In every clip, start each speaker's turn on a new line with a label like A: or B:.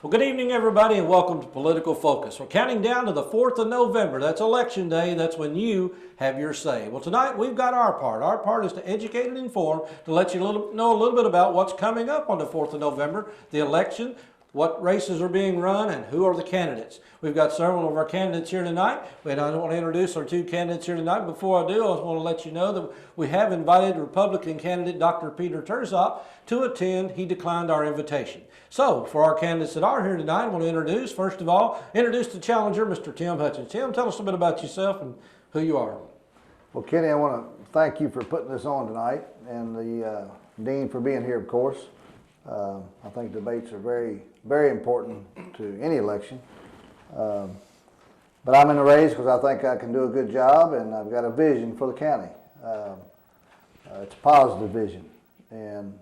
A: Well, good evening, everybody, and welcome to Political Focus. We're counting down to the 4th of November. That's Election Day. That's when you have your say. Well, tonight we've got our part. Our part is to educate and inform, to let you know a little bit about what's coming up on the 4th of November, the election, what races are being run, and who are the candidates. We've got several of our candidates here tonight, and I want to introduce our two candidates here tonight. Before I do, I just want to let you know that we have invited Republican candidate Dr. Peter Terzop to attend. He declined our invitation. So, for our candidates that are here tonight, I want to introduce, first of all, the challenger, Mr. Tim Hutchins. Tim, tell us a bit about yourself and who you are.
B: Well, Kenny, I want to thank you for putting this on tonight, and the Dean for being here, of course. I think debates are very, very important to any election. But I'm in the race because I think I can do a good job, and I've got a vision for the county. It's a positive vision, and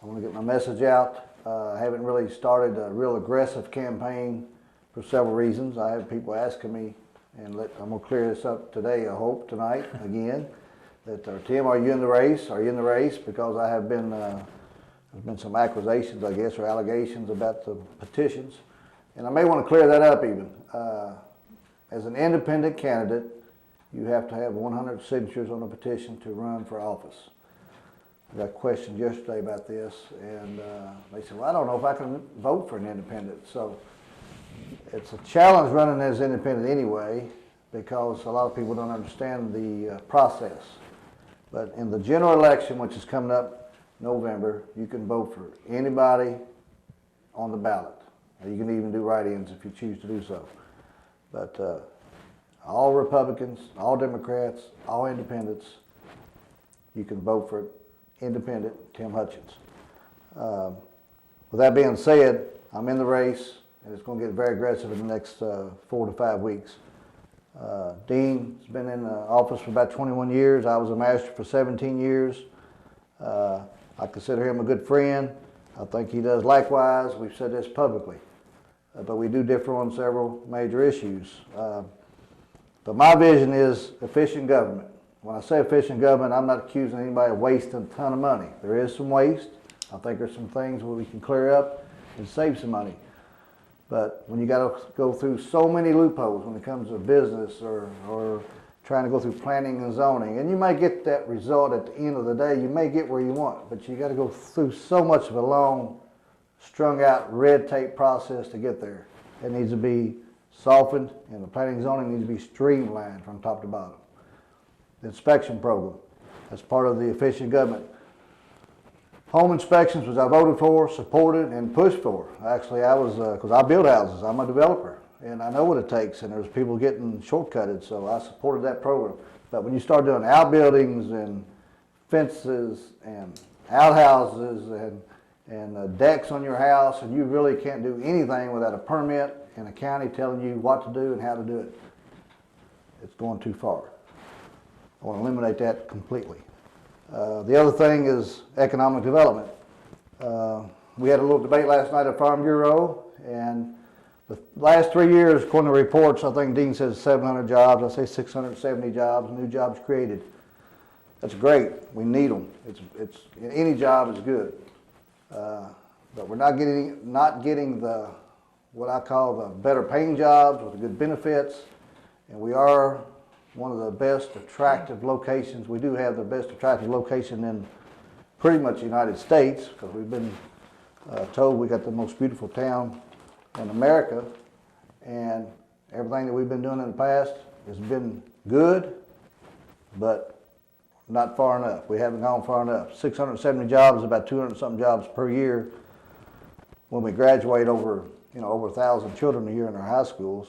B: I want to get my message out. I haven't really started a real aggressive campaign for several reasons. I have people asking me, and I'm going to clear this up today, I hope, tonight, again, that, Tim, are you in the race? Are you in the race? Because I have been, there's been some accusations, I guess, or allegations about the petitions. And I may want to clear that up even. As an independent candidate, you have to have 100 signatures on a petition to run for office. I got questions yesterday about this, and they said, well, I don't know if I can vote for an independent. So it's a challenge running as independent anyway, because a lot of people don't understand the process. But in the general election, which is coming up November, you can vote for anybody on the ballot. You can even do write-ins if you choose to do so. But all Republicans, all Democrats, all independents, you can vote for independent Tim Hutchins. With that being said, I'm in the race, and it's going to get very aggressive in the next 4 to 5 weeks. Dean's been in office for about 21 years. I was a master for 17 years. I consider him a good friend. I think he does likewise. We've said this publicly. But we do differ on several major issues. But my vision is efficient government. When I say efficient government, I'm not accusing anybody of wasting a ton of money. There is some waste. I think there's some things where we can clear up and save some money. But when you got to go through so many loopholes when it comes to business or trying to go through planning and zoning, and you may get that result at the end of the day, you may get where you want, but you got to go through so much of a long, strung out red tape process to get there. It needs to be softened, and the planning and zoning needs to be streamlined from top to bottom. The inspection program, that's part of the efficient government. Home inspections, which I voted for, supported, and pushed for. Actually, I was, because I build houses, I'm a developer, and I know what it takes, and there's people getting shortcutted, so I supported that program. But when you start doing outbuildings and fences and outhouses and decks on your house, and you really can't do anything without a permit and a county telling you what to do and how to do it, it's going too far. I want to eliminate that completely. The other thing is economic development. We had a little debate last night at Farm Bureau, and the last 3 years, according to reports, I think Dean says 700 jobs. I say 670 jobs, new jobs created. That's great. We need them. It's any job is good. But we're not getting the what I call the better paying jobs with the good benefits, and we are one of the best attractive locations. We do have the best attractive location in pretty much the United States, because we've been told we got the most beautiful town in America, and everything that we've been doing in the past has been good, but not far enough. We haven't gone far enough. 670 jobs is about 200 something jobs per year. When we graduate over 1,000 children a year in our high schools,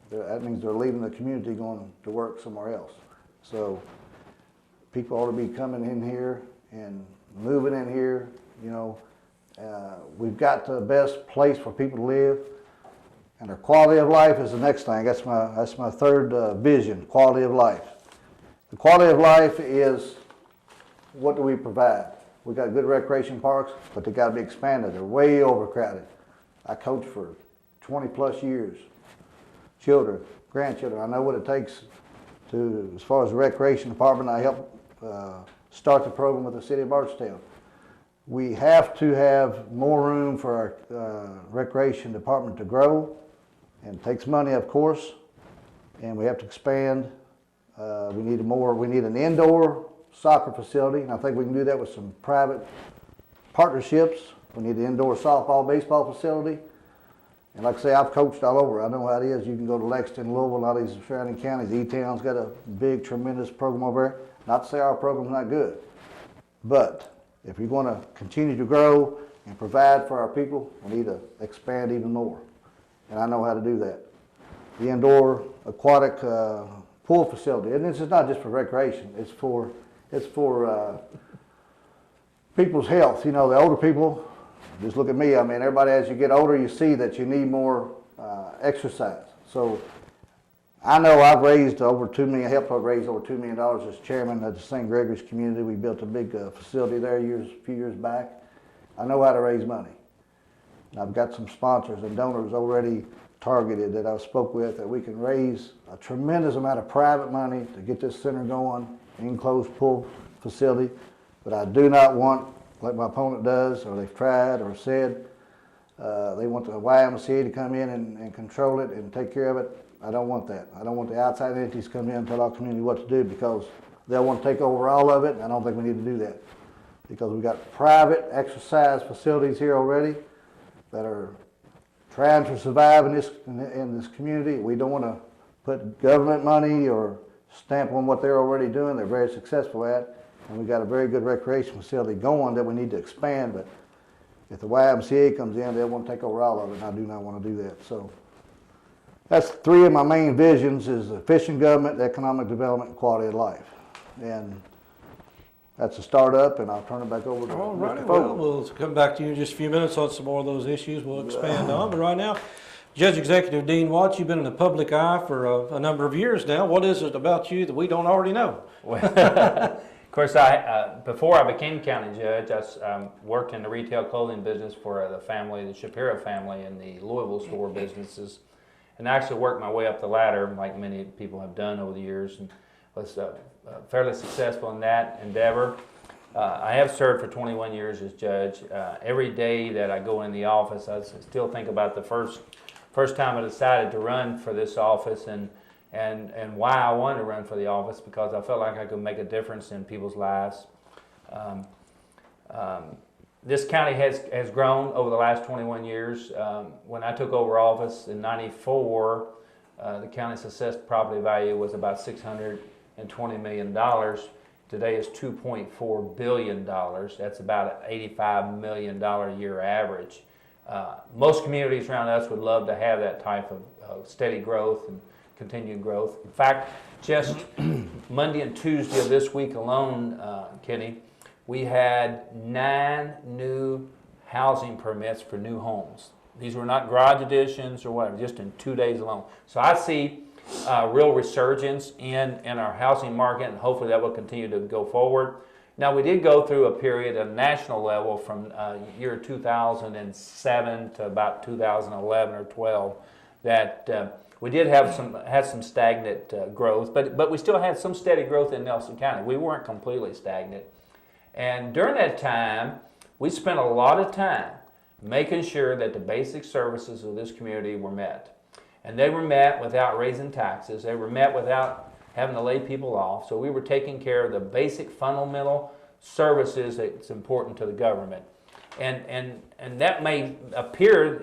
B: that means they're leaving the community going to work somewhere else. So people ought to be coming in here and moving in here. We've got the best place for people to live, and their quality of life is the next thing. That's my third vision, quality of life. The quality of life is, what do we provide? We got good recreation parks, but they got to be expanded. They're way overcrowded. I coached for 20 plus years. Children, grandchildren, I know what it takes to, as far as the recreation department, I helped start the program with the city of Barstown. We have to have more room for our recreation department to grow, and it takes money, of course, and we have to expand. We need an indoor soccer facility, and I think we can do that with some private partnerships. We need an indoor softball, baseball facility. And like I say, I've coached all over. I know how it is. You can go to Lexington, Louisville, a lot of these surrounding counties. E-Town's got a big, tremendous program over there. Not to say our program's not good, but if you're going to continue to grow and provide for our people, we need to expand even more. And I know how to do that. The indoor aquatic pool facility, and this is not just for recreation. It's for people's health. You know, the older people. Just look at me. I mean, everybody, as you get older, you see that you need more exercise. So I know I've raised over $2 million, helped raise over $2 million as chairman of the St. Gregory's community. We built a big facility there a few years back. I know how to raise money. And I've got some sponsors and donors already targeted that I've spoke with that we can raise a tremendous amount of private money to get this center going, enclosed pool facility. But I do not want, like my opponent does, or they've tried or said, they want the YMCA to come in and control it and take care of it. I don't want that. I don't want the outside entities to come in and tell our community what to do, because they'll want to take over all of it, and I don't think we need to do that. Because we've got private exercise facilities here already that are trying to survive in this community. We don't want to put government money or stamp on what they're already doing. They're very successful at. And we've got a very good recreation facility going that we need to expand, but if the YMCA comes in, they'll want to take over all of it, and I do not want to do that. So that's three of my main visions: is efficient government, economic development, and quality of life. And that's a startup, and I'll turn it back over to
A: All
B: Mr.
A: right,
B: Fogle.
A: well, we'll come back to you in just a few minutes on some more of those issues we'll expand on. But right now, Judge Executive Dean Watts, you've been in the public eye for a number of years now. What is it about you that we don't already know?
C: Of course, before I became county judge, I worked in the retail clothing business for the Shapiro family, in the Louisville store businesses, and I actually worked my way up the ladder, like many people have done over the years, and was fairly successful in that endeavor. I have served for 21 years as judge. Every day that I go in the office, I still think about the first time I decided to run for this office, and why I wanted to run for the office, because I felt like I could make a difference in people's lives. This county has grown over the last 21 years. When I took over office in '94, the county's assessed property value was about $620 million. Today is $2.4 billion. That's about an $85 million a year average. Most communities around us would love to have that type of steady growth and continued growth. In fact, just Monday and Tuesday of this week alone, Kenny, we had 9 new housing permits for new homes. These were not garage additions or whatever, just in 2 days alone. So I see real resurgence in our housing market, and hopefully that will continue to go forward. Now, we did go through a period at a national level from year 2007 to about 2011 or 12 that we did have some stagnant growth, but we still had some steady growth in Nelson County. We weren't completely stagnant. And during that time, we spent a lot of time making sure that the basic services of this community were met. And they were met without raising taxes. They were met without having to lay people off. So we were taking care of the basic fundamental services that's important to the government. And that may appear,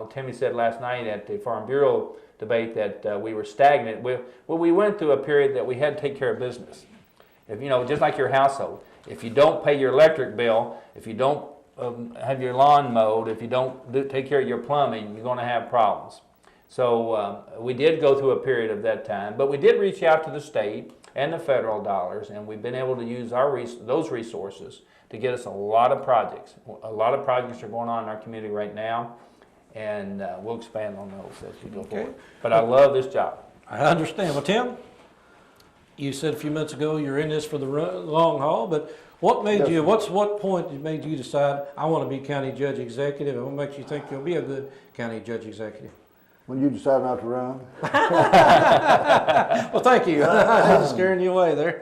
C: Timmy said last night at the Farm Bureau debate that we were stagnant. Well, we went through a period that we had to take care of business. If just like your household, if you don't pay your electric bill, if you don't have your lawn mowed, if you don't take care of your plumbing, you're going to have problems. So we did go through a period of that time, but we did reach out to the state and the federal dollars, and we've been able to use those resources to get us a lot of projects. A lot of projects are going on in our community right now, and we'll expand on those as we go forward. But I love this job.
A: I understand. Well, Tim, you said a few minutes ago you're in this for the long haul, but what made you, what point made you decide, I want to be county judge executive, and what makes you think you'll be a good county judge executive?
B: When you decided not to run?
A: Well, thank you. I was scaring you away there.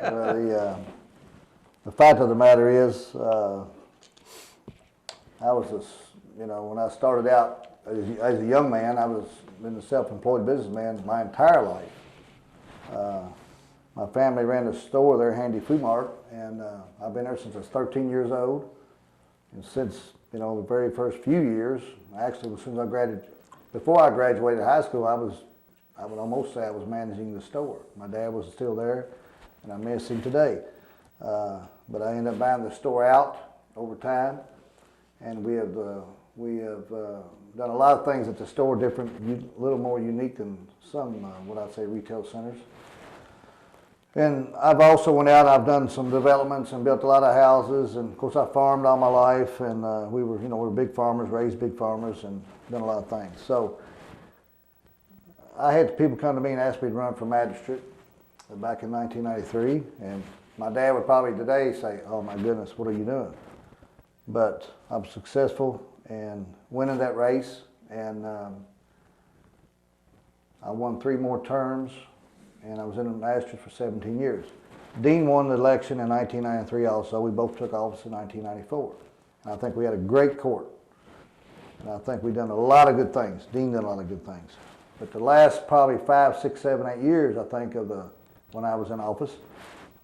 B: The fact of the matter is, I was, when I started out as a young man, I was been a self-employed businessman my entire life. My family ran a store there, Handy Food Mart, and I've been there since I was 13 years old. And since, the very first few years, actually, as soon as I graduated, before I graduated high school, I would almost say I was managing the store. My dad was still there, and I miss him today. But I ended up buying the store out over time, and we have done a lot of things at the store, different, a little more unique than some, what I'd say, retail centers. And I've also went out, I've done some developments and built a lot of houses, and of course I farmed all my life, and we were big farmers, raised big farmers, and done a lot of things. So I had people come to me and ask me to run for magistrate back in 1993, and my dad would probably today say, "Oh my goodness, what are you doing?" But I was successful in winning that race, and I won 3 more terms, and I was in the magistrate for 17 years. Dean won the election in 1993 also. We both took office in 1994. And I think we had a great court. And I think we've done a lot of good things. Dean done a lot of good things. But the last probably 5, 6, 7, 8 years, I think, when I was in office,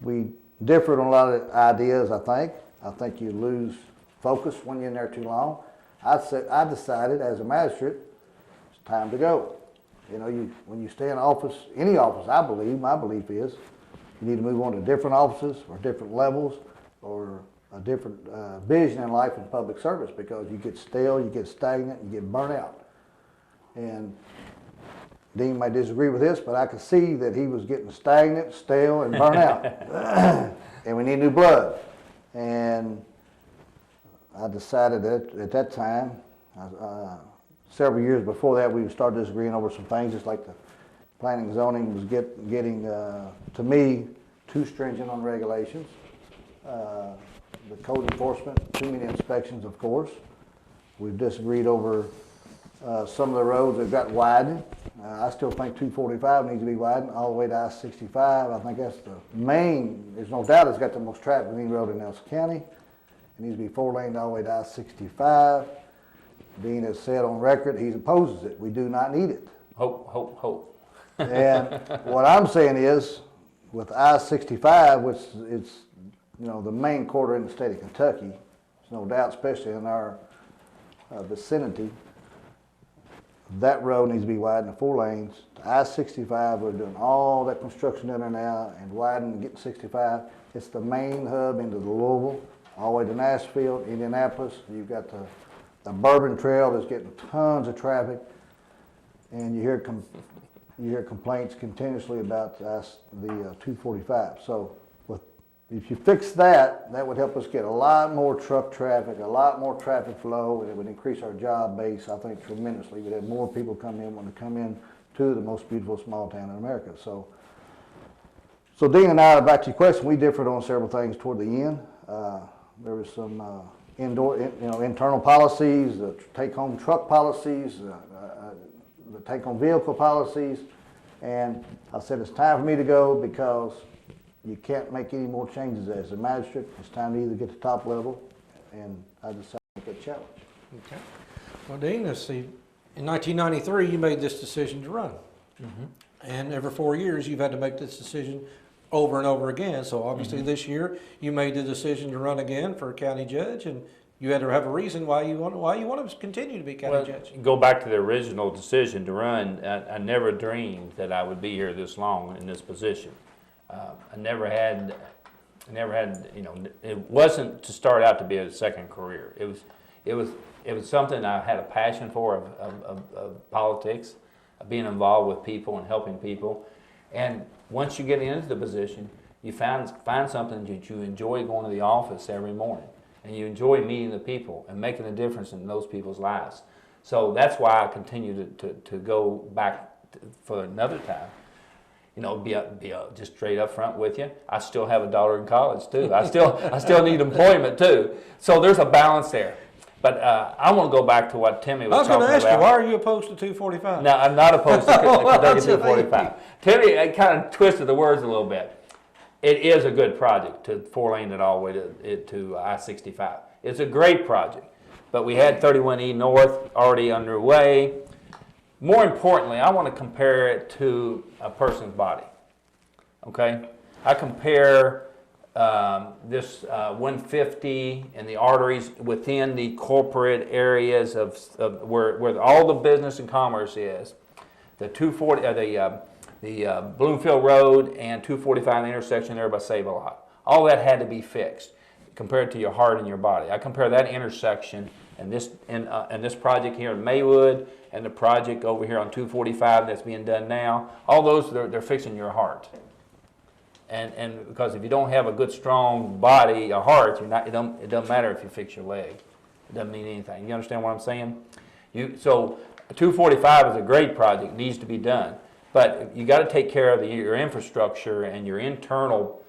B: we differed on a lot of ideas, I think. I think you lose focus when you're in there too long. I decided as a magistrate, it's time to go. When you stay in office, any office, I believe, my belief is, you need to move on to different offices or different levels or a different vision in life and public service, because you get stale, you get stagnant, you get burnt out. And Dean might disagree with this, but I could see that he was getting stagnant, stale, and burnt out. And we need new blood. And I decided that at that time, several years before that, we started disagreeing over some things, just like the planning and zoning was getting to me, too stringent on regulations. The code enforcement, too many inspections, of course. We've disagreed over some of the roads that got widened. I still think 245 needs to be widened all the way to I-65. I think that's the main, there's no doubt it's got the most traffic of any road in Nelson County. It needs to be 4-lane all the way to I-65. Dean has said on record he opposes it. We do not need it.
C: Hope, hope, hope.
B: And what I'm saying is, with I-65, which is the main corridor in the state of Kentucky, there's no doubt, especially in our vicinity, that road needs to be widened to 4 lanes. To I-65, we're doing all that construction in there now and widening, getting 65. It's the main hub into the Louisville, all the way to Nashville, Indianapolis. You've got the Bourbon Trail that's getting tons of traffic, and you hear complaints continuously about the 245. So if you fix that, that would help us get a lot more truck traffic, a lot more traffic flow, and it would increase our job base, I think, tremendously. We'd have more people want to come in to the most beautiful small town in America. So Dean and I, back to your question, we differed on several things toward the end. There was some internal policies, the take-home truck policies, the take-home vehicle policies, and I said it's time for me to go because you can't make any more changes as a magistrate. It's time to either get to top level, and I decided to make that challenge.
A: Okay. Well, Dean, let's see. In 1993, you made this decision to run. Mm-hmm. And every 4 years, you've had to make this decision over and over again. So obviously this year, you made the decision to run again for county judge, and you had to have a reason why you want to continue to be county judge.
C: Go back to the original decision to run. I never dreamed that I would be here this long in this position. I never had, it wasn't to start out to be a second career. It was something I had a passion for of politics, of being involved with people and helping people. And once you get into the position, you find something that you enjoy going to the office every morning, and you enjoy meeting the people and making a difference in those people's lives. So that's why I continue to go back for another time. Just straight up front with you. I still have a daughter in college too. I still need employment too. So there's a balance there. But I want to go back to what Timmy was talking about.
A: I was going to ask you, why are you opposed to 245?
C: No, I'm not opposed to Kentucky 245. Timmy kind of twisted the words a little bit. It is a good project to 4-lane it all the way to I-65. It's a great project. But we had 31E North already underway. More importantly, I want to compare it to a person's body. Okay? I compare this 150 and the arteries within the corporate areas of where all the business and commerce is. The 240, the Bloomfield Road and 245 the intersection there by Save-A-Lot. All that had to be fixed compared to your heart and your body. I compare that intersection and this project here in Maywood and the project over here on 245 that's being done now. All those they're fixing your heart. And because if you don't have a good strong body, a heart, it doesn't matter if you fix your leg. It doesn't mean anything. You understand what I'm saying? So 245 is a great project, needs to be done. But you got to take care of your infrastructure and your internal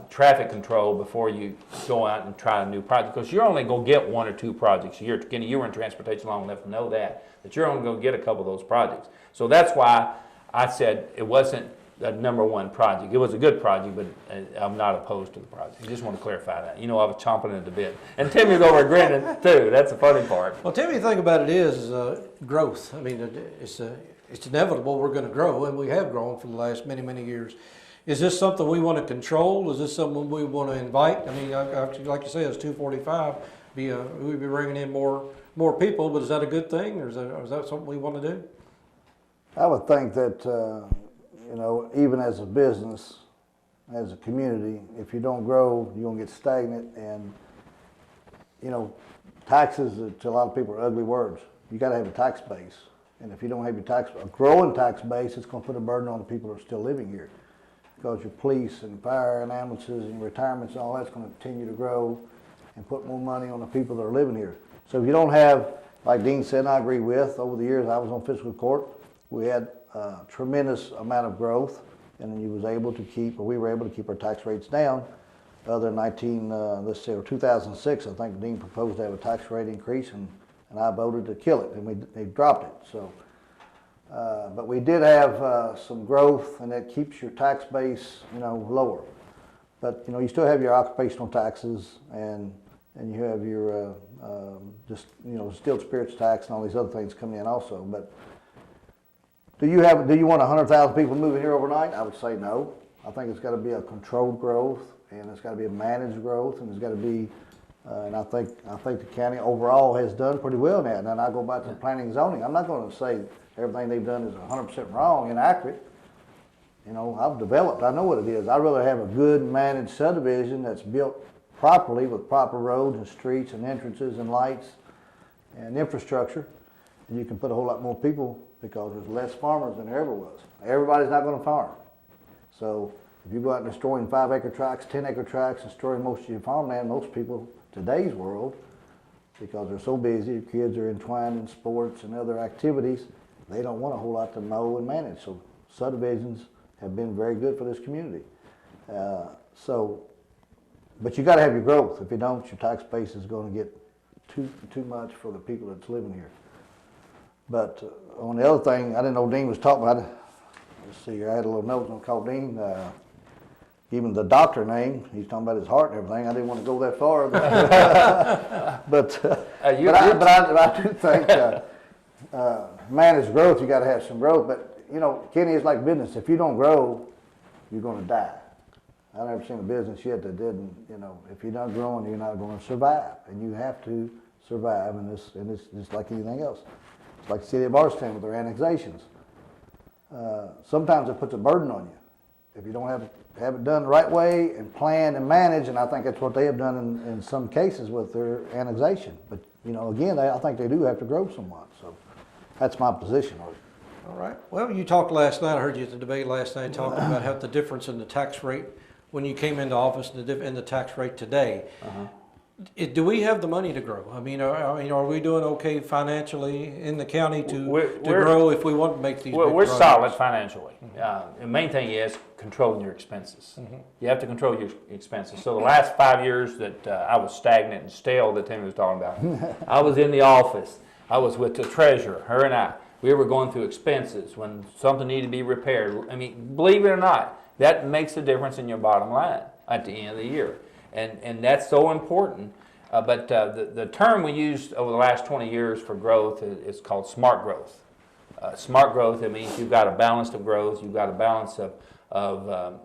C: traffic control before you go out and try a new project. Because you're only going to get 1 or 2 projects a year. Kenny, you were in transportation long enough to know that you're only going to get a couple of those projects. So that's why I said it wasn't the #1 project. It was a good project, but I'm not opposed to the project. I just want to clarify that. You know, I was chomping at the bit. And Timmy's over grinning too. That's the funny part.
A: Well, Timmy, the thing about it is growth. I mean, it's inevitable we're going to grow, and we have grown for the last many, many years. Is this something we want to control? Is this something we want to invite? I mean, like you say, it's 245. We'd be bringing in more people, but is that a good thing, or is that something we want to do?
B: I would think that, you know, even as a business, as a community, if you don't grow, you're going to get stagnant. And, you know, taxes to a lot of people are ugly words. You got to have a tax base. And if you don't have a growing tax base, it's going to put a burden on the people that are still living here. Because your police and fire and ambulances and retirements and all that's going to continue to grow and put more money on the people that are living here. So if you don't have, like Dean said, and I agree with, over the years I was on fiscal court, we had a tremendous amount of growth, and then we were able to keep our tax rates down. Other than 2006, I think Dean proposed to have a tax rate increase, and I voted to kill it, and they dropped it. So, but we did have some growth, and that keeps your tax base, you know, lower. But you know, you still have your occupational taxes, and you have your distilled spirits tax and all these other things coming in also. But do you want 100,000 people moving here overnight? I would say no. I think it's got to be a controlled growth, and it's got to be a managed growth, and it's got to be. And I think the county overall has done pretty well now. And then I go back to planning and zoning. I'm not going to say everything they've done is 100% wrong, inaccurate. You know, I've developed. I know what it is. I'd rather have a good managed subdivision that's built properly with proper roads and streets and entrances and lights and infrastructure. And you can put a whole lot more people because there's less farmers than there ever was. Everybody's not going to farm. So if you go out and destroying 5-acre tracts, 10-acre tracts, and destroying most of your farmland, most people today's world, because they're so busy, kids are entwined in sports and other activities, they don't want a whole lot to mow and manage. So subdivisions have been very good for this community. But you got to have your growth. If you don't, your tax base is going to get too much for the people that's living here. But on the other thing, I didn't know Dean was talking about. Let's see here. I had a little note on call Dean. Even the doctor name, he's talking about his heart and everything. I didn't want to go that far. But I do think managed growth, you got to have some growth. But, you know, Kenny, is like business. If you don't grow, you're going to die. I've never seen a business yet that didn't, you know, if you're not growing, you're not going to survive. And you have to survive in this just like anything else. It's like the city of Bardstown with their annexations. Sometimes it puts a burden on you. If you don't have it done the right way and planned and managed, and I think that's what they have done in some cases with their annexation. But, you know, again, I think they do have to grow somewhat. So that's my position on it.
A: All right. Well, you talked last night, I heard you at the debate last night talking about how the difference in the tax rate when you came into office and the tax rate today. Do we have the money to grow? I mean, are we doing okay financially in the county to grow if we want to make these big
C: We're
A: projects?
C: solid financially. The main thing is controlling your expenses. You have to control your expenses. So the last 5 years that I was stagnant and stale that Tim was talking about, I was in the office. I was with the treasurer, her and I. We were going through expenses when something needed to be repaired. I mean, believe it or not, that makes a difference in your bottom line at the end of the year. And that's so important. But the term we used over the last 20 years for growth is called smart growth. Smart growth, it means you've got a balance of growth, you've got a balance of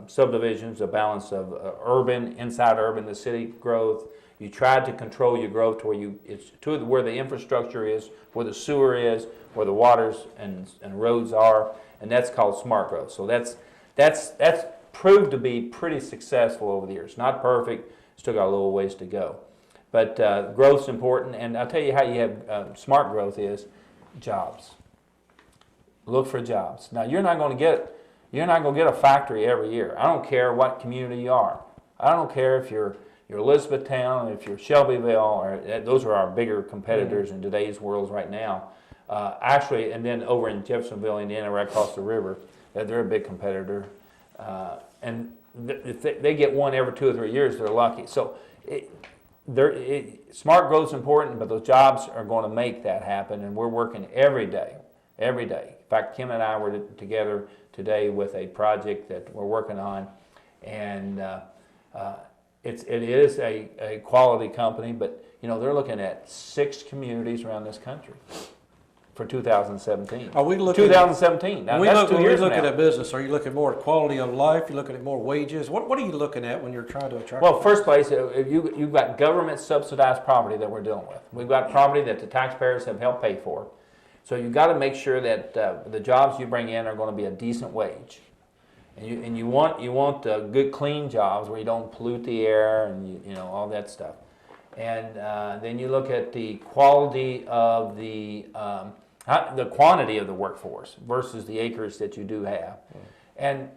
C: subdivisions, a balance of urban, inside urban, the city growth. You try to control your growth to where it's to where the infrastructure is, where the sewer is, where the waters and roads are, and that's called smart growth. So that's proved to be pretty successful over the years. Not perfect, still got a little ways to go. But growth's important, and I'll tell you how you have smart growth is jobs. Look for jobs. Now you're not going to get a factory every year. I don't care what community you are. I don't care if you're Elizabethtown, if you're Shelbyville, or those are our bigger competitors in today's world right now. Actually, and then over in Jeffersonville, Indiana, right across the river, they're a big competitor. And if they get one every 2 or 3 years, they're lucky. So smart growth is important, but those jobs are going to make that happen, and we're working every day. Every day. In fact, Kim and I were together today with a project that we're working on, and it is a quality company, but they're looking at 6 communities around this country for 2017.
A: Are we looking
C: 2017? Now, that's 2 years
A: when
C: from
A: we look
C: now.
A: at a business, are you looking more at quality of life? You looking at more wages? What are you looking at when you're trying to attract?
C: Well, first place, if you've got government subsidized property that we're dealing with. We've got property that the taxpayers have helped pay for. So you've got to make sure that the jobs you bring in are going to be a decent wage, and you want good, clean jobs where you don't pollute the air and all that stuff. And then you look at the quality of the quantity of the workforce versus the acres that you do have, and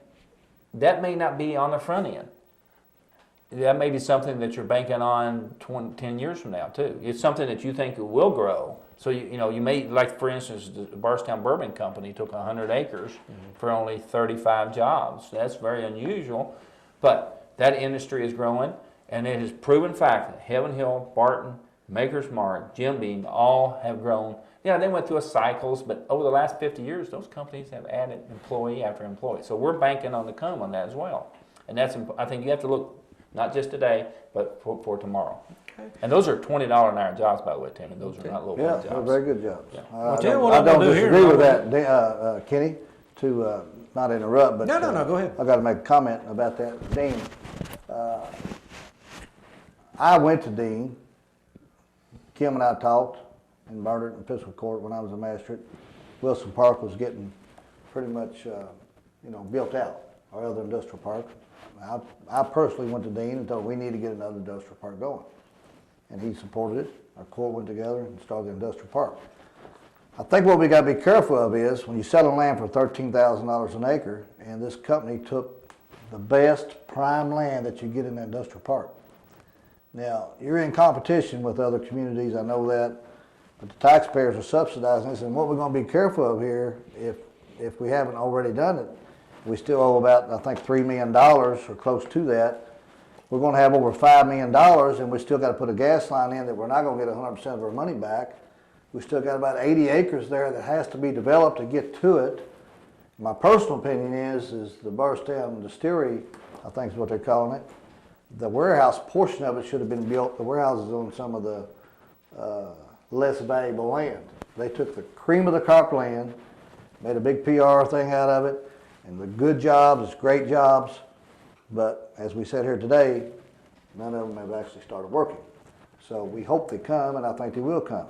C: that may not be on the front end. That may be something that you're banking on 10 years from now too. It's something that you think will grow. So you may, like for instance, the Barstown Bourbon Company took 100 acres for only 35 jobs. That's very unusual, but that industry is growing, and it is proven fact that Heaven Hill, Barton, Maker's Mark, Jim Beam all have grown. Yeah, they went through cycles, but over the last 50 years, those companies have added employee after employee. So we're banking on the come on that as well, and I think you have to look not just today, but for tomorrow. Okay. And those are $20 an hour jobs, by the way, Tim, and those are not low-paid jobs.
B: Yeah, they're very good jobs.
C: Yeah.
A: Well, tell you what
B: I
A: I'm gonna
B: don't
A: do here.
B: disagree with that, Kenny, to not interrupt, but
A: No, go ahead.
B: I got to make a comment about that. Dean, I went to Dean. Kim and I talked in Bernard and Fiscal Court when I was a magistrate. Wilson Park was getting pretty much, built out, our other industrial park. I personally went to Dean and told him we need to get another industrial park going. And he supported it. Our court went together and started the industrial park. I think what we got to be careful of is when you sell land for $13,000 an acre, and this company took the best prime land that you get in that industrial park. Now, you're in competition with other communities, I know that, but the taxpayers are subsidizing this, and what we're going to be careful of here, if we haven't already done it, we still owe about, I think, $3 million or close to that. We're going to have over $5 million, and we still got to put a gas line in that we're not going to get 100% of our money back. We still got about 80 acres there that has to be developed to get to it. My personal opinion is the Barstown Distillery, I think is what they're calling it. The warehouse portion of it should have been built. The warehouse is on some of the less valuable land. They took the cream of the crop land, made a big PR thing out of it, and the good jobs, it's great jobs, but as we said here today, none of them have actually started working. So we hope they come, and I think they will come.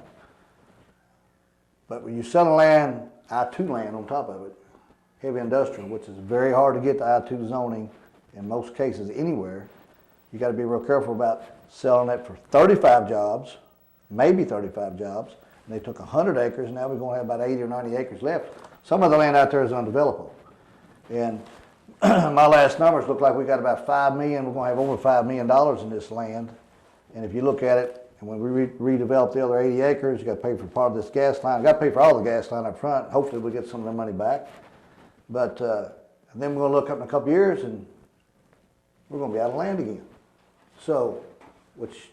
B: But when you sell land, I-2 land on top of it, heavy industrial, which is very hard to get the I-2 zoning in most cases anywhere, you got to be real careful about selling it for 35 jobs, maybe 35 jobs. And they took 100 acres, now we're going to have about 80 or 90 acres left. Some of the land out there is undevelopable. And my last numbers look like we got about $5 million. We're going to have over $5 million in this land. And if you look at it, and when we redevelop the other 80 acres, you got to pay for part of this gas line. You got to pay for all the gas line up front. Hopefully we'll get some of the money back. But then we're going to look up in a couple years and we're going to be out of land again. So, which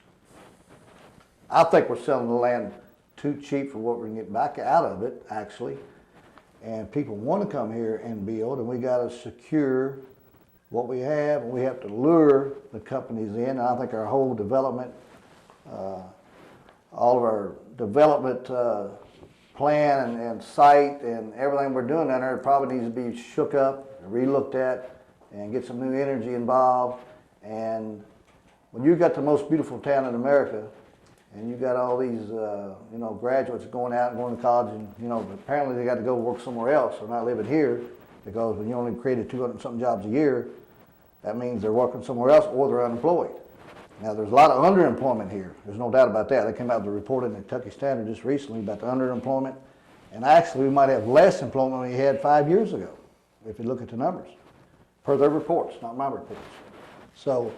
B: I think we're selling the land too cheap for what we're going to get back out of it, actually. And people want to come here and build, and we got to secure what we have, and we have to lure the companies in. And I think our whole development all of our development plan and site and everything we're doing down there probably needs to be shook up, re-looked at, and get some new energy involved. And when you got the most beautiful town in America, and you got all these, graduates going out and going to college, and apparently they got to go work somewhere else or not living here, because when you only created 200-something jobs a year, that means they're working somewhere else or they're unemployed. Now, there's a lot of underemployment here. There's no doubt about that. They came out with a report in the Kentucky Standard just recently about the underemployment, and actually we might have less employment than we had 5 years ago, if you look at the numbers, per their reports, not my reports. So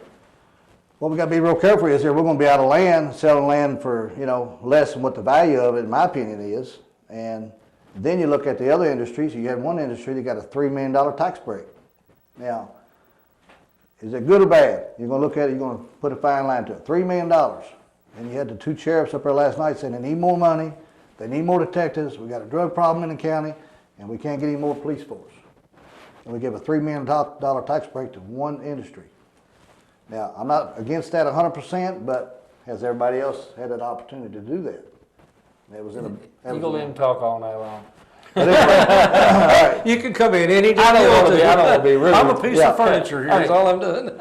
B: what we got to be real careful is here, we're going to be out of land, selling land for, less than what the value of it, in my opinion, is. And then you look at the other industries. You had one industry that got a $3 million tax break. Now, is it good or bad? You're going to look at it, you're going to put a fine line to it. $3 million. And you had the two sheriffs up there last night saying they need more money, they need more detectives, we got a drug problem in the county, and we can't get any more police force. And we give a $3 million tax break to one industry. Now, I'm not against that 100%, but has everybody else had an opportunity to do that? It was in a.
C: You go let him talk all night long.
A: You can come in any day.
C: I don't want to be rude.
A: I'm a piece of furniture here. That's all I'm doing.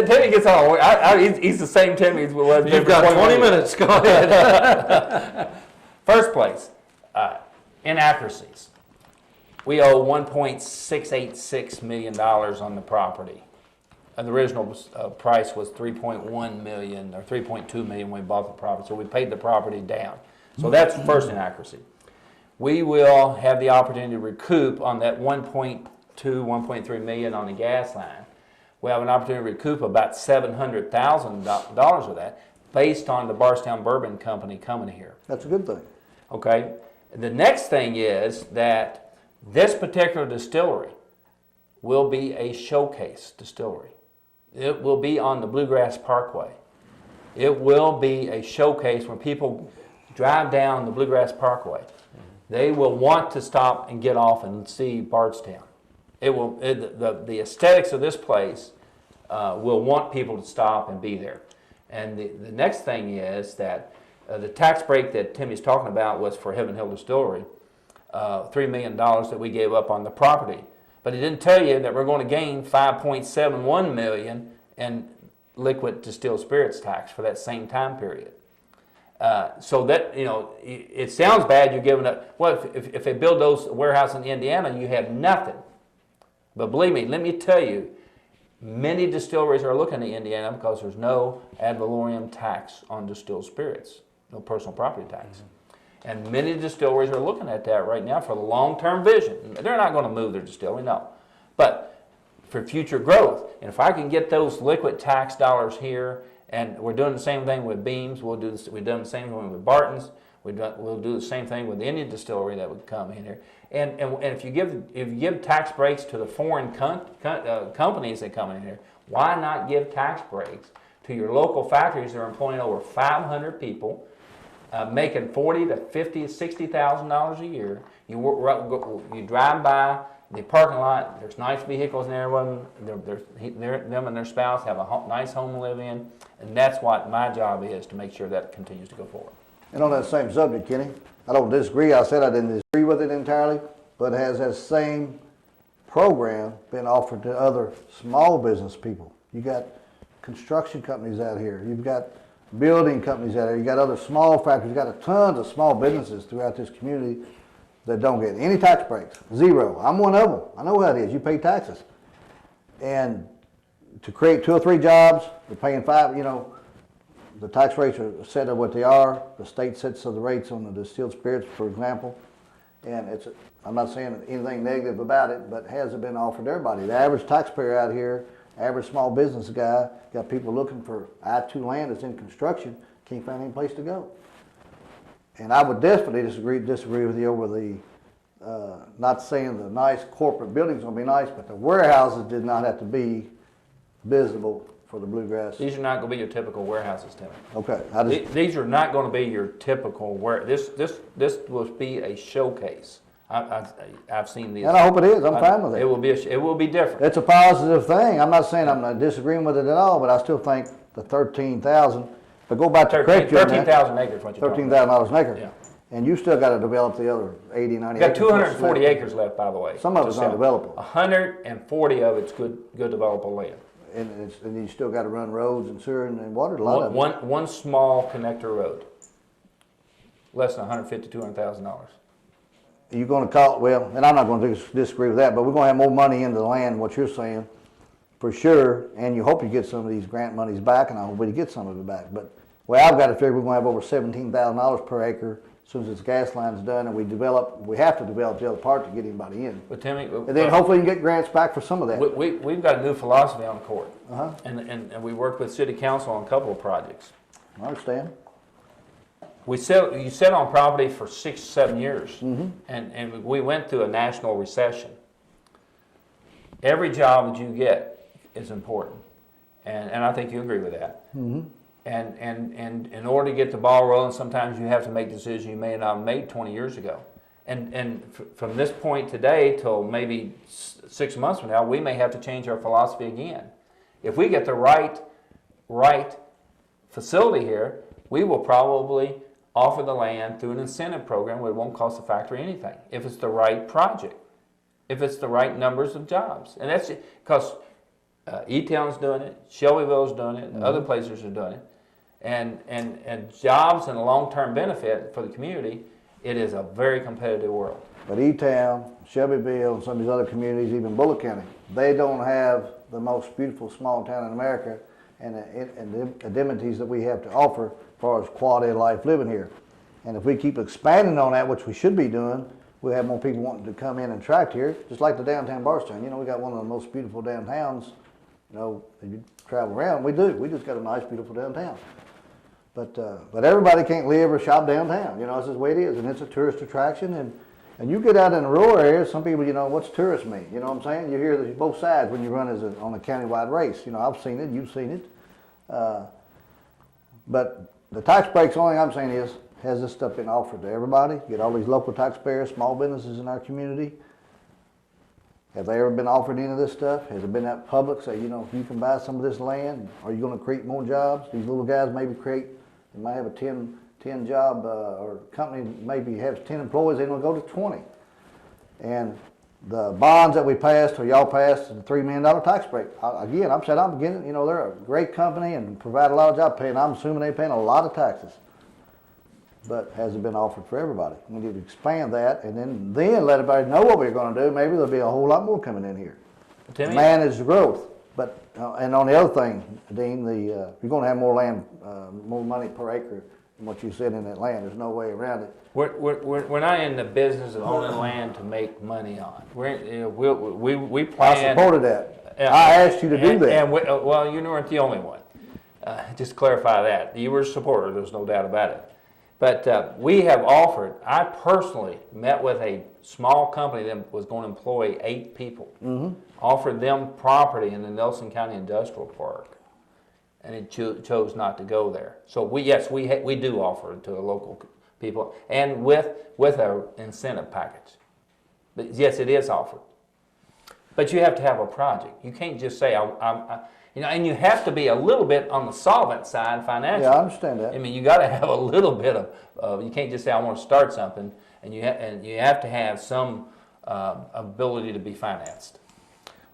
C: Timmy gets on. He's the same Timmy as we was.
A: You've got 20 minutes. Go ahead.
C: First place, inaccuracies. We owe $1.686 million on the property. And the original price was $3.1 million or $3.2 million when we bought the property. So we paid the property down. So that's the first inaccuracy. We will have the opportunity to recoup on that $1.2, $1.3 million on the gas line. We have an opportunity to recoup about $700,000 of that based on the Bardstown Bourbon Company coming here.
B: That's a good thing.
C: Okay. The next thing is that this particular distillery will be a showcase distillery. It will be on the Bluegrass Parkway. It will be a showcase when people drive down the Bluegrass Parkway. They will want to stop and get off and see Bardstown. The aesthetics of this place will want people to stop and be there. And the next thing is that the tax break that Timmy's talking about was for Heaven Hill Distillery, $3 million that we gave up on the property. But he didn't tell you that we're going to gain $5.71 million in liquid distilled spirits tax for that same time period. So that, it sounds bad you're giving up. Well, if they build those warehouses in Indiana, you have nothing. But believe me, let me tell you, many distilleries are looking at Indiana because there's no ad valorem tax on distilled spirits, no personal property tax. And many distilleries are looking at that right now for the long-term vision. They're not going to move their distillery, no. But for future growth, and if I can get those liquid tax dollars here, and we're doing the same thing with Beams, we've done the same thing with Barton's, we'll do the same thing with any distillery that would come in here. And if you give tax breaks to the foreign companies that come in here, why not give tax breaks to your local factories that are employing over 500 people, making $40,000 to $50,000, $60,000 a year? You drive by the parking lot. There's nice vehicles in there. Them and their spouse have a nice home to live in, and that's what my job is, to make sure that continues to go forward.
B: And on that same subject, Kenny, I don't disagree. I said I didn't disagree with it entirely, but has that same program been offered to other small business people? You got construction companies out here. You've got building companies out here. You got other small factories. You got a tons of small businesses throughout this community that don't get any tax breaks. Zero. I'm one of them. I know how it is. You pay taxes. And to create 2 or 3 jobs, they're paying 5, the tax rates are set at what they are. The state sets the rates on the distilled spirits, for example. And I'm not saying anything negative about it, but it hasn't been offered to everybody. The average taxpayer out here, average small business guy, got people looking for I-2 land that's in construction, can't find any place to go. And I would definitely disagree with you over the, not saying the nice corporate buildings will be nice, but the warehouses did not have to be visible for the Bluegrass.
C: These are not going to be your typical warehouses, Tim.
B: Okay.
C: These are not going to be your typical This will be a showcase. I've seen these.
B: And I hope it is. I'm fine with it.
C: It will be different.
B: It's a positive thing. I'm not saying I'm not disagreeing with it at all, but I still think the 13,000 But go back to correct you on that.
C: 13,000 acres, what you're talking about.
B: $13,000 an acre.
C: Yeah.
B: And you still got to develop the other 80, 90
C: You got
B: acres.
C: 240 acres left, by the way.
B: Some of it's undevelopable.
C: 140 of it's good developable land.
B: And you still got to run roads and sewer and water, a lot of it.
C: One small connector road. Less than $150,000 to $200,000.
B: You're going to call, well, and I'm not going to disagree with that, but we're going to have more money into the land, what you're saying, for sure, and you hope you get some of these grant monies back, and I hope we get some of it back. But, well, I've got to figure we're going to have over $17,000 per acre as soon as this gas line's done, and we have to develop the other part to get anybody in.
C: But Timmy,
B: and then hopefully you can get grants back for some of that.
C: We've got a new philosophy on the court, and we worked with city council on a couple of projects.
B: I understand.
C: You sit on property for 6, 7 years, and we went through a national recession. Every job that you get is important, and I think you agree with that. And in order to get the ball rolling, sometimes you have to make decisions you may not have made 20 years ago. And from this point today till maybe 6 months from now, we may have to change our philosophy again. If we get the right facility here, we will probably offer the land through an incentive program where it won't cost the factory anything, if it's the right project, if it's the right numbers of jobs. And that's because E-Town's doing it, Shelbyville's doing it, and other places are doing it. And jobs and a long-term benefit for the community, it is a very competitive world.
B: But E-Town, Shelbyville, and some of these other communities, even Bullock County, they don't have the most beautiful small town in America and the amenities that we have to offer as far as quality of life living here. And if we keep expanding on that, which we should be doing, we'll have more people wanting to come in and attract here, just like the downtown Bardstown. You know, we got one of the most beautiful downtowns. You know, if you travel around, we do. We just got a nice, beautiful downtown. But everybody can't live or shop downtown. You know, it's just the way it is, and it's a tourist attraction. And you get out in the rural areas, some people, you know, what's tourist mean? You know what I'm saying? You hear both sides when you run on a countywide race. You know, I've seen it, you've seen it. But the tax breaks, the only thing I'm saying is, has this stuff been offered to everybody? Get all these local taxpayers, small businesses in our community. Have they ever been offered any of this stuff? Has it been that public say, you know, if you can buy some of this land, are you going to create more jobs? These little guys maybe they might have a 10 job, or company maybe has 10 employees, they don't go to 20. And the bonds that we passed, or y'all passed, the $3 million tax break. Again, I'm saying, I'm beginning, you know, they're a great company and provide a lot of job paying. I'm assuming they're paying a lot of taxes. But has it been offered for everybody? We need to expand that and then let everybody know what we're going to do. Maybe there'll be a whole lot more coming in here. Manage the growth. But and on the other thing, Dean, you're going to have more land, more money per acre than what you said in that land. There's no way around it.
C: We're not in the business of owning land to make money on. We plan.
B: I supported that. I asked you to do that.
C: And well, you weren't the only one. Just to clarify that. You were a supporter, there's no doubt about it. But we have offered, I personally met with a small company that was going to employ 8 people, offered them property in the Nelson County Industrial Park, and it chose not to go there. So we do offer it to the local people, and with our incentive package. But yes, it is offered. But you have to have a project. You can't just say, you know, and you have to be a little bit on the solvent side financially.
B: Yeah, I understand that.
C: I mean, you got to have a little bit of you can't just say I want to start something, and you have to have some ability to be financed.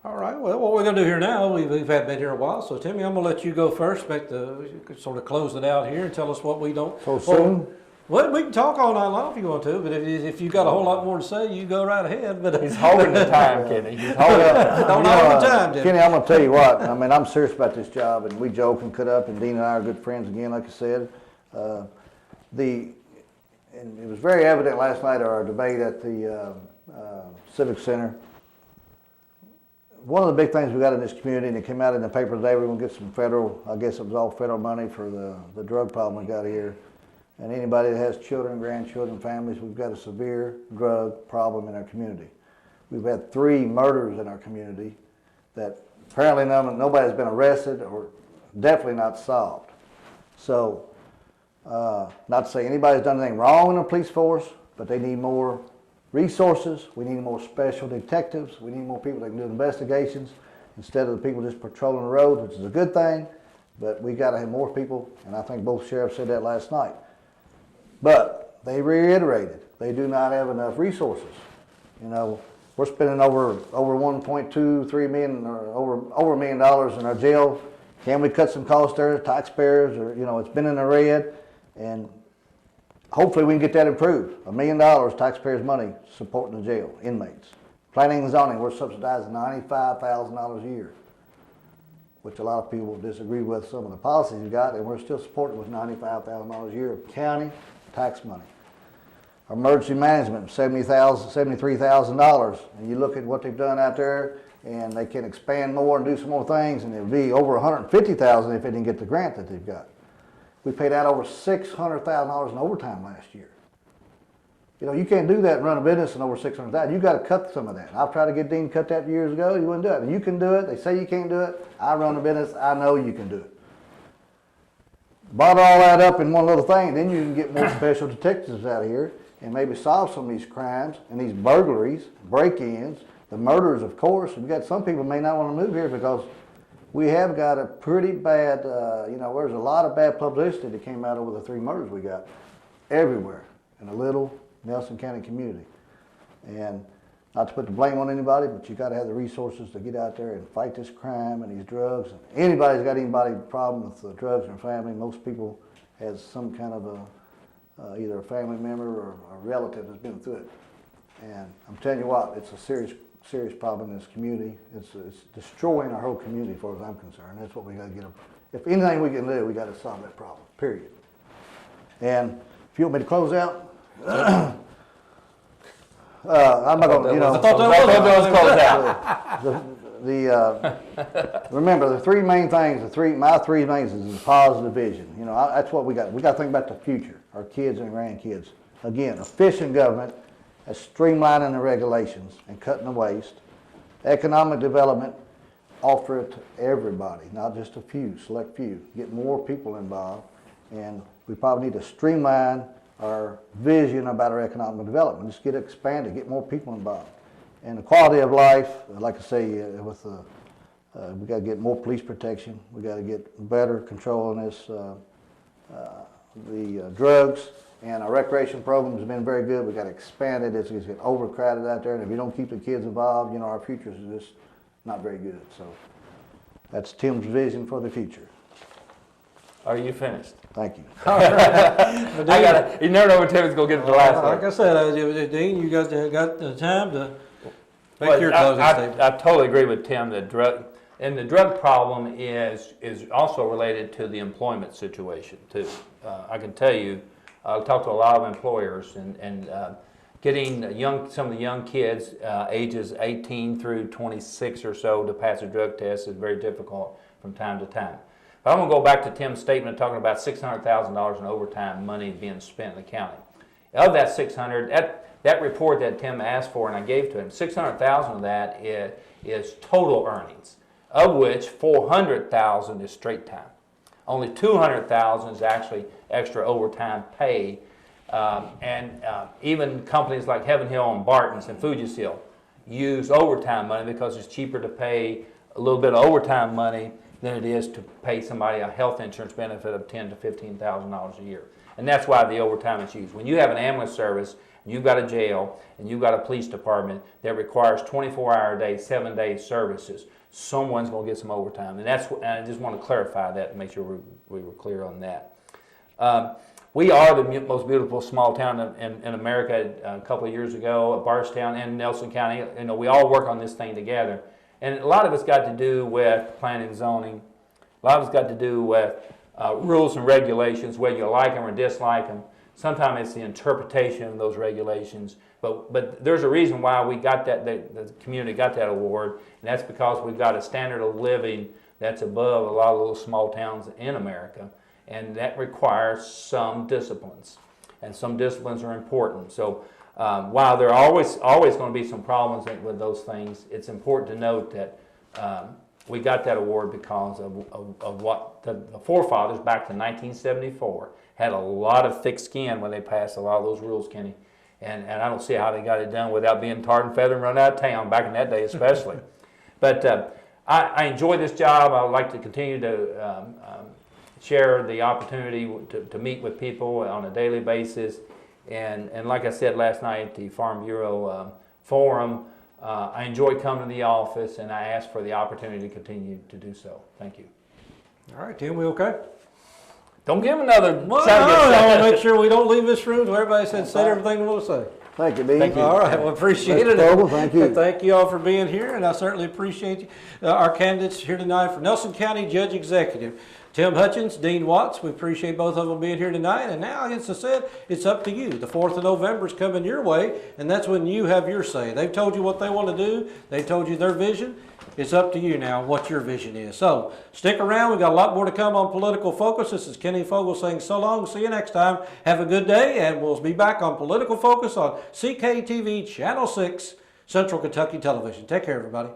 A: All right. Well, what we're going to do here now, we've been here a while. So, Timmy, I'm going to let you go first. You could sort of close it out here and tell us what we don't.
B: So soon.
A: Well, we can talk all night long if you want to, but if you've got a whole lot more to say, you go right ahead. But
C: he's holding the time, Kenny. He's
A: holding don't hold the time,
B: Kenny, I'm going to tell you what. I mean, I'm serious about this job, and we joke and cut up, and Dean and I are good friends again, like I said. And it was very evident last night at our debate at the Civic Center. One of the big things we got in this community, and it came out in the paper today, we're going to get some federal, I guess it was all federal money for the drug problem we got here. And anybody that has children, grandchildren, families, we've got a severe drug problem in our community. We've had 3 murders in our community that apparently nobody's been arrested or definitely not solved. So, not to say anybody's done anything wrong in the police force, but they need more resources. We need more special detectives. We need more people that can do investigations instead of the people just patrolling the roads, which is a good thing. but we got to have more people, and I think both sheriffs said that last night. But they reiterated they do not have enough resources. You know, we're spending over 1.23 million or over $1 million in our jail. Can we cut some costs there? Taxpayers, or you know, it's been in the red, and hopefully we can get that improved. $1 million taxpayers' money supporting the jail inmates. Planning and zoning, we're subsidizing $95,000 a year, which a lot of people disagree with some of the policies we got, and we're still supported with $95,000 a year of county tax money. Emergency management, $73,000, and you look at what they've done out there, and they can expand more and do some more things, and it'll be over $150,000 if they didn't get the grant that they've got. We paid out over $600,000 in overtime last year. You know, you can't do that and run a business and over $600,000. You got to cut some of that. I've tried to get Dean to cut that years ago. He wouldn't do it. And you can do it. They say you can't do it. I run a business. I know you can do it. Bought all that up in one little thing, then you can get more special detectives out here and maybe solve some of these crimes and these burglaries, break-ins, the murders, of course. We got some people may not want to move here because we have got a pretty bad, you know, there's a lot of bad publicity that came out over the 3 murders we got everywhere in a little Nelson County community. And not to put the blame on anybody, but you got to have the resources to get out there and fight this crime and these drugs. And anybody's got anybody problem with drugs in their family, most people has some kind of either a family member or a relative that's been through it. And I'm telling you what, it's a serious problem in this community. It's destroying our whole community as far as I'm concerned. That's what we got to get. If anything we can do, we got to solve that problem, period. And if you want me to close out, I'm not going to, you know.
A: I thought that was
C: close out.
B: Remember, the 3 main things, my three main things is positive vision. You know, that's what we got. We got to think about the future, our kids and grandkids. Again, efficient government, streamlining the regulations and cutting the waste. Economic development, offer it to everybody, not just a few, select few. Get more people involved, and we probably need to streamline our vision about our economic development. Just get it expanded, get more people involved. And the quality of life, like I say, we got to get more police protection. We got to get better control on this, the drugs. And our recreation program has been very good. We got to expand it. It's getting overcrowded out there. And if you don't keep the kids involved, you know, our future is just not very good. So that's Tim's vision for the future.
C: Are you finished?
B: Thank you.
C: You never know when Tim's going to get to the last one.
A: Like I said, Dean, you got the time to make your closing statement.
C: I totally agree with Tim. The drug problem is also related to the employment situation too. I can tell you, I've talked to a lot of employers, and getting some of the young kids, ages 18 through 26 or so, to pass a drug test is very difficult from time to time. But I'm going to go back to Tim's statement talking about $600,000 in overtime money being spent in the county. Of that $600,000, that report that Tim asked for and I gave to him, $600,000 of that is total earnings, of which $400,000 is straight time. Only $200,000 is actually extra overtime pay, even companies like Heaven Hill and Barton's and Fujisil use overtime money because it's cheaper to pay a little bit of overtime money than it is to pay somebody a health insurance benefit of $10,000 to $15,000 a year. And that's why the overtime is used. When you have an ambulance service, you've got a jail, and you've got a police department that requires 24-hour a day, 7-day services, someone's going to get some overtime. And that's. And I just want to clarify that and make sure we were clear on that. We are the most beautiful small town in America. A couple of years ago, Bardstown and Nelson County, you know, we all work on this thing together. And a lot of it's got to do with planning and zoning. A lot of it's got to do with rules and regulations, whether you like them or dislike them. Sometimes it's the interpretation of those regulations. But there's a reason why we got that, the community got that award, and that's because we've got a standard of living that's above a lot of little small towns in America, and that requires some disciplines, and some disciplines are important. So while there are always going to be some problems with those things, it's important to note that we got that award because of what the forefathers back to 1974 had a lot of thick skin when they passed a lot of those rules, Kenny. And I don't see how they got it done without being tarred and feathered and run out of town, back in that day especially. But I enjoy this job. I would like to continue to share the opportunity to meet with people on a daily basis. And like I said last night at the Farm Bureau Forum, I enjoy coming to the office, and I ask for the opportunity to continue to do so. Thank you.
A: All right, Tim, we okay?
C: Don't give another.
A: Well, I want to make sure we don't leave this room so everybody said everything they want to say.
B: Thank you, B.
C: Thank you.
A: All right, well, appreciate it.
B: Fogle, thank you.
A: Thank you all for being here, and I certainly appreciate you. Our candidates here tonight for Nelson County Judge Executive, Tim Hutchins, Dean Watts. We appreciate both of them being here tonight. And now, as I said, it's up to you. The 4th of November is coming your way, and that's when you have your say. They've told you what they want to do. They've told you their vision. It's up to you now what your vision is. So stick around. We've got a lot more to come on Political Focus. This is Kenny Fogle saying so long. See you next time. Have a good day, and we'll be back on Political Focus on CKTV Channel 6, Central Kentucky Television. Take care, everybody.